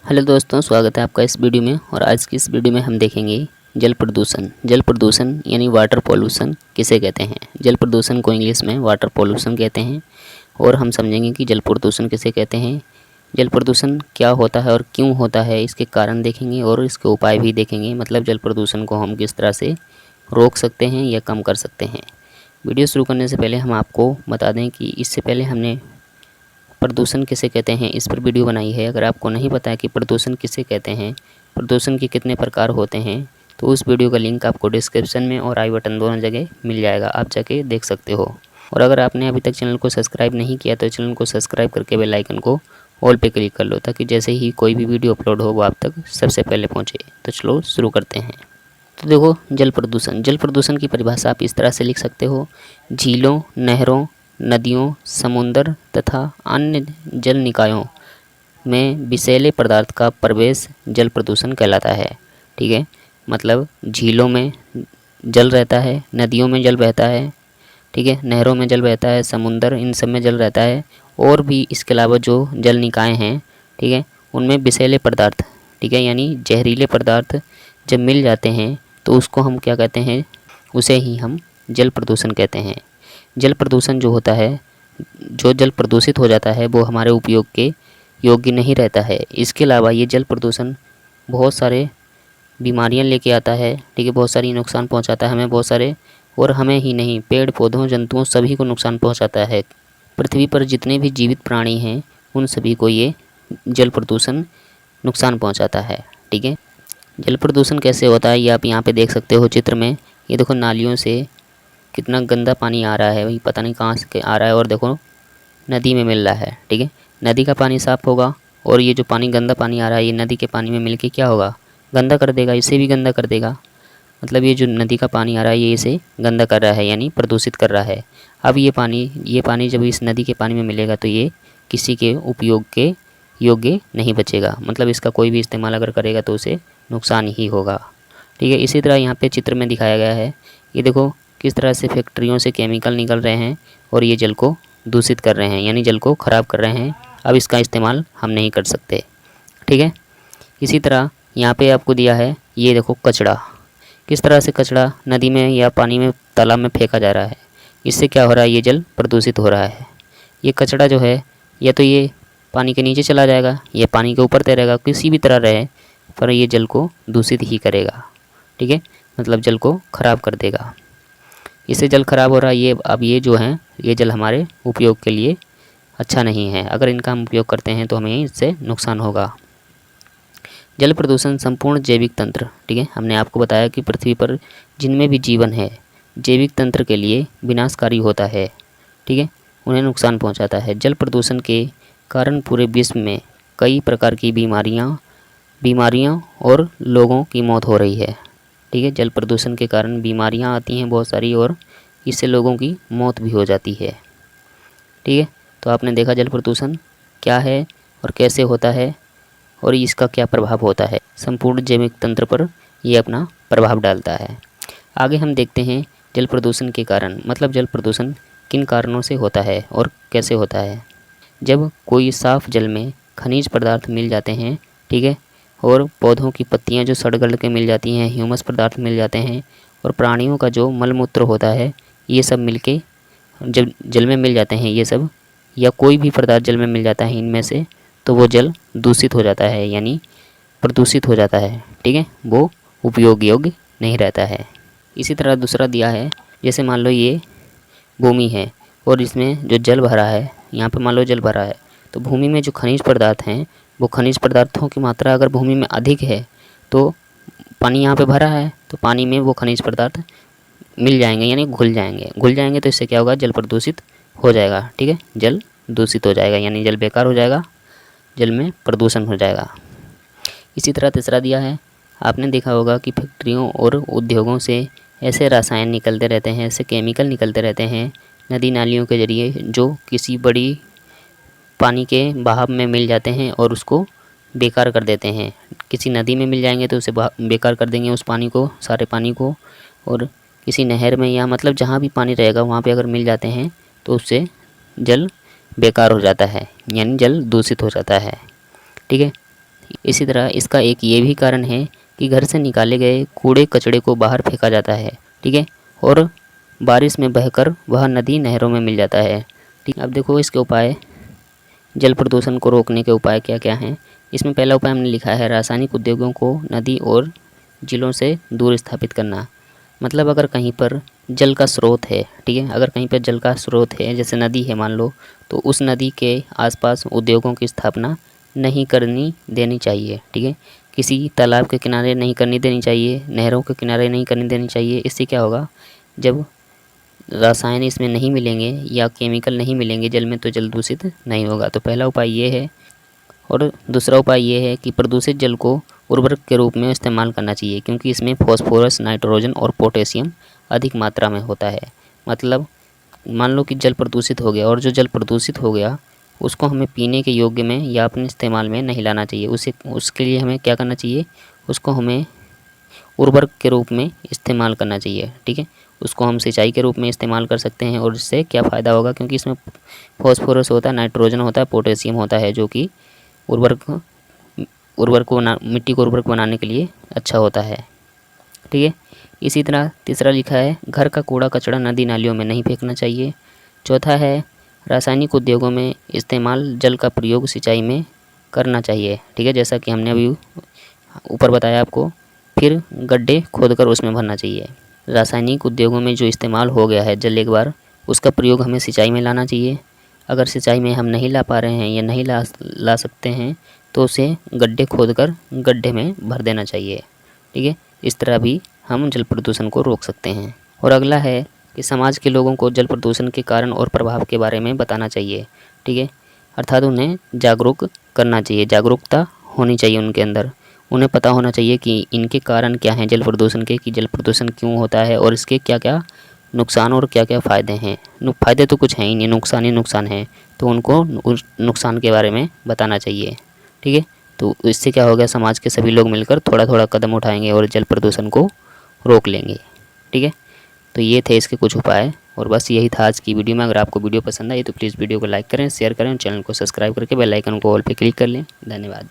Hello दोस्तों, स्वागत है आपका इस वीडियो में। और आज की इस वीडियो में हम देखेंगे जल प्रदूषण। जल प्रदूषण यानी वाटर पॉल्यूशन किसे कहते हैं। जल प्रदूषण को इंग्लिश में वाटर पॉल्यूशन कहते हैं। और हम समझेंगे कि जल प्रदूषण किसे कहते हैं, जल प्रदूषण क्या होता है और क्यों होता है, इसके कारण देखेंगे और इसके उपाय भी देखेंगे। मतलब जल प्रदूषण को हम किस तरह से रोक सकते हैं या कम कर सकते हैं। वीडियो शुरू करने से पहले हम आपको बता दें कि इससे पहले हमने प्रदूषण किसे कहते हैं इस पर वीडियो बनाई है। अगर आपको नहीं पता है कि प्रदूषण किसे कहते हैं, प्रदूषण के कितने प्रकार होते हैं, तो उस वीडियो का लिंक आपको डिस्क्रिप्शन में और आई बटन दोनों जगह मिल जाएगा, आप जाके देख सकते हो। और अगर आपने अभी तक चैनल को सब्सक्राइब नहीं किया तो चैनल को सब्सक्राइब करके बेल आइकन को ऑल पे क्लिक कर लो, ताकि जैसे ही कोई भी वीडियो अपलोड हो वो आप तक सबसे पहले पहुँचे। तो चलो शुरू करते हैं। तो देखो, जल प्रदूषण। जल प्रदूषण की परिभाषा आप इस तरह से लिख सकते हो: झीलों, नहरों, नदियों, समुद्र तथा अन्य जल निकायों में विषैले पदार्थ का प्रवेश जल प्रदूषण कहलाता है। ठीक है, मतलब झीलों में जल रहता है, नदियों में जल बहता है, ठीक है, नहरों में जल बहता है, समुद्र, इन सब में जल रहता है। और भी इसके अलावा जो जल निकाय हैं, ठीक है, उनमें विषैले पदार्थ, ठीक है, यानी जहरीले पदार्थ जब मिल जाते हैं तो उसको हम क्या कहते हैं, उसे ही हम जल प्रदूषण कहते हैं। जल प्रदूषण जो होता है, जो जल प्रदूषित हो जाता है वो हमारे उपयोग के योग्य नहीं रहता है। इसके अलावा ये जल प्रदूषण बहुत सारे बीमारियां लेके आता है, ठीक है, बहुत सारी नुकसान पहुंचाता है हमें, बहुत सारे, और हमें ही नहीं, पेड़ पौधों, जंतुओं सभी को नुकसान पहुंचाता है। पृथ्वी पर जितने भी जीवित प्राणी हैं उन सभी को ये जल प्रदूषण नुकसान पहुँचाता है। ठीक है, जल प्रदूषण कैसे होता है ये आप यहाँ पे देख सकते हो चित्र में। ये देखो, नालियों से कितना गंदा पानी आ रहा है, वही पता नहीं कहाँ से आ रहा है, और देखो नदी में मिल रहा है। ठीक है, नदी का पानी साफ़ होगा और ये जो पानी, गंदा पानी आ रहा है, ये नदी के पानी में मिलके क्या होगा, गंदा कर देगा, इसे भी गंदा कर देगा। मतलब ये जो नदी का पानी आ रहा है ये इसे गंदा कर रहा है, यानी प्रदूषित कर रहा है। अब ये पानी जब इस नदी के पानी में मिलेगा तो ये किसी के उपयोग के योग्य नहीं बचेगा। मतलब इसका कोई भी इस्तेमाल अगर करेगा तो उसे नुकसान ही होगा। ठीक है, इसी तरह यहाँ पे चित्र में दिखाया गया है। ये देखो किस तरह से फैक्ट्रियों से केमिकल निकल रहे हैं और ये जल को दूषित कर रहे हैं, यानी जल को ख़राब कर रहे हैं। अब इसका इस्तेमाल हम नहीं कर सकते। ठीक है, इसी तरह यहाँ पे आपको दिया है, ये देखो कचरा, किस तरह से कचरा नदी में या पानी में, तालाब में फेंका जा रहा है। इससे क्या हो रहा है, ये जल प्रदूषित हो रहा है। ये कचरा जो है या तो ये पानी के नीचे चला जाएगा या पानी के ऊपर तैरेगा, किसी भी तरह रहे, पर ये जल को दूषित ही करेगा। ठीक है, मतलब जल को ख़राब कर देगा। इससे जल खराब हो रहा है। ये अब ये जो है, ये जल हमारे उपयोग के लिए अच्छा नहीं है। अगर इनका हम उपयोग करते हैं तो हमें इससे नुकसान होगा। जल प्रदूषण संपूर्ण जैविक तंत्र, ठीक है, हमने आपको बताया कि पृथ्वी पर जिनमें भी जीवन है, जैविक तंत्र के लिए विनाशकारी होता है। ठीक है, उन्हें नुकसान पहुंचाता है। जल प्रदूषण के कारण पूरे विश्व में कई प्रकार की बीमारियां और लोगों की मौत हो रही है। ठीक है, जल प्रदूषण के कारण बीमारियां आती हैं बहुत सारी, और इससे लोगों की मौत भी हो जाती है। ठीक है, तो आपने देखा जल प्रदूषण क्या है और कैसे होता है और इसका क्या प्रभाव होता है। संपूर्ण जैविक तंत्र पर ये अपना प्रभाव डालता है। आगे हम देखते हैं जल प्रदूषण के कारण, मतलब जल प्रदूषण किन कारणों से होता है और कैसे होता है। जब कोई साफ़ जल में खनिज पदार्थ मिल जाते हैं, ठीक है, और पौधों की पत्तियां जो सड़ गल के मिल जाती हैं, ह्यूमस पदार्थ मिल जाते हैं, और प्राणियों का जो मलमूत्र होता है, ये सब मिलके जब जल में मिल जाते हैं, ये सब या कोई भी पदार्थ जल में मिल जाता है इनमें से, तो वो जल दूषित हो जाता है, यानी प्रदूषित हो जाता है। ठीक है, वो उपयोग योग्य नहीं रहता है। इसी तरह दूसरा दिया है, जैसे मान लो ये भूमि है और इसमें जो जल भरा है, यहाँ पे मान लो जल भरा है, तो भूमि में जो खनिज पदार्थ हैं, वो खनिज पदार्थों की मात्रा अगर भूमि में अधिक है तो पानी यहाँ पे भरा है तो पानी में वो खनिज पदार्थ मिल जाएंगे, यानी घुल जाएंगे। तो इससे क्या होगा, जल प्रदूषित हो जाएगा। ठीक है, जल दूषित हो जाएगा, यानी जल बेकार हो जाएगा, जल में प्रदूषण हो जाएगा। इसी तरह तीसरा दिया है, आपने देखा होगा कि फैक्ट्रियों और उद्योगों से ऐसे रसायन निकलते रहते हैं, ऐसे केमिकल निकलते रहते हैं नदी नालियों के ज़रिए, जो किसी बड़ी पानी के बहाव में मिल जाते हैं और उसको बेकार कर देते हैं। किसी नदी में मिल जाएंगे तो उसे बेकार कर देंगे, उस पानी को, सारे पानी को, और किसी नहर में या मतलब जहाँ भी पानी रहेगा वहाँ पे अगर मिल जाते हैं तो उससे जल बेकार हो जाता है, यानी जल दूषित हो जाता है। ठीक है, इसी तरह इसका एक ये भी कारण है कि घर से निकाले गए कूड़े कचड़े को बाहर फेंका जाता है, ठीक है, और बारिश में बहकर वह नदी नहरों में मिल जाता है, ठीक। अब देखो इसके उपाय, जल प्रदूषण को रोकने के उपाय क्या क्या हैं। इसमें पहला उपाय हमने लिखा है रासायनिक उद्योगों को नदी और जिलों से दूर स्थापित करना। मतलब अगर कहीं पर जल का स्रोत है, ठीक है, अगर कहीं पर जल का स्रोत है जैसे नदी है मान लो, तो उस नदी के आसपास उद्योगों की स्थापना नहीं करनी देनी चाहिए, ठीक है। किसी तालाब के किनारे नहीं करनी देनी चाहिए, नहरों के किनारे नहीं करनी देनी चाहिए। इससे क्या होगा, जब रसायन इसमें नहीं मिलेंगे या केमिकल नहीं मिलेंगे जल में, तो जल दूषित नहीं होगा। तो पहला उपाय ये है। और दूसरा उपाय ये है कि प्रदूषित जल को उर्वरक के रूप में इस्तेमाल करना चाहिए, क्योंकि इसमें फॉस्फोरस, नाइट्रोजन और पोटेशियम अधिक मात्रा में होता है। मतलब मान लो कि जल प्रदूषित हो गया, और जो जल प्रदूषित हो गया उसको हमें पीने के योग्य में या अपने इस्तेमाल में नहीं लाना चाहिए। उसके लिए हमें क्या करना चाहिए, उसको हमें उर्वरक के रूप में इस्तेमाल करना चाहिए, ठीक है। उसको हम सिंचाई के रूप में इस्तेमाल कर सकते हैं। और इससे क्या फ़ायदा होगा, क्योंकि इसमें फॉस्फोरस होता है, नाइट्रोजन होता है, पोटेशियम होता है, जो कि उर्वरक को मिट्टी को उर्वरक बनाने के लिए अच्छा होता है, ठीक है। इसी तरह तीसरा लिखा है घर का कूड़ा कचरा नदी नालियों में नहीं फेंकना चाहिए। चौथा है रासायनिक उद्योगों में इस्तेमाल जल का प्रयोग सिंचाई में करना चाहिए, ठीक है, जैसा कि हमने अभी ऊपर बताया आपको। फिर गड्ढे खोदकर उसमें भरना चाहिए। रासायनिक उद्योगों में जो इस्तेमाल हो गया है जल एक बार, उसका प्रयोग हमें सिंचाई में लाना चाहिए। अगर सिंचाई में हम नहीं ला पा रहे हैं या नहीं ला सकते हैं, तो उसे गड्ढे खोदकर गड्ढे में भर देना चाहिए, ठीक है। इस तरह भी हम जल प्रदूषण को रोक सकते हैं। और अगला है कि समाज के लोगों को जल प्रदूषण के कारण और प्रभाव के बारे में बताना चाहिए, ठीक है, अर्थात उन्हें जागरूक करना चाहिए, जागरूकता होनी चाहिए उनके अंदर। उन्हें पता होना चाहिए कि इनके कारण क्या हैं जल प्रदूषण के, कि जल प्रदूषण क्यों होता है और इसके क्या क्या नुकसान और क्या क्या फ़ायदे हैं। फ़ायदे तो कुछ हैं ही नहीं, नुकसान ही नुकसान है, तो उनको उस नुकसान के बारे में बताना चाहिए, ठीक है। तो इससे क्या होगा, समाज के सभी लोग मिलकर थोड़ा थोड़ा कदम उठाएंगे और जल प्रदूषण को रोक लेंगे, ठीक है। तो ये थे इसके कुछ उपाय, और बस यही था आज की वीडियो में। अगर आपको वीडियो पसंद आई तो प्लीज़ वीडियो को लाइक करें, शेयर करें, चैनल को सब्सक्राइब करके बेल आइकन को ऑल पे क्लिक कर लें। धन्यवाद।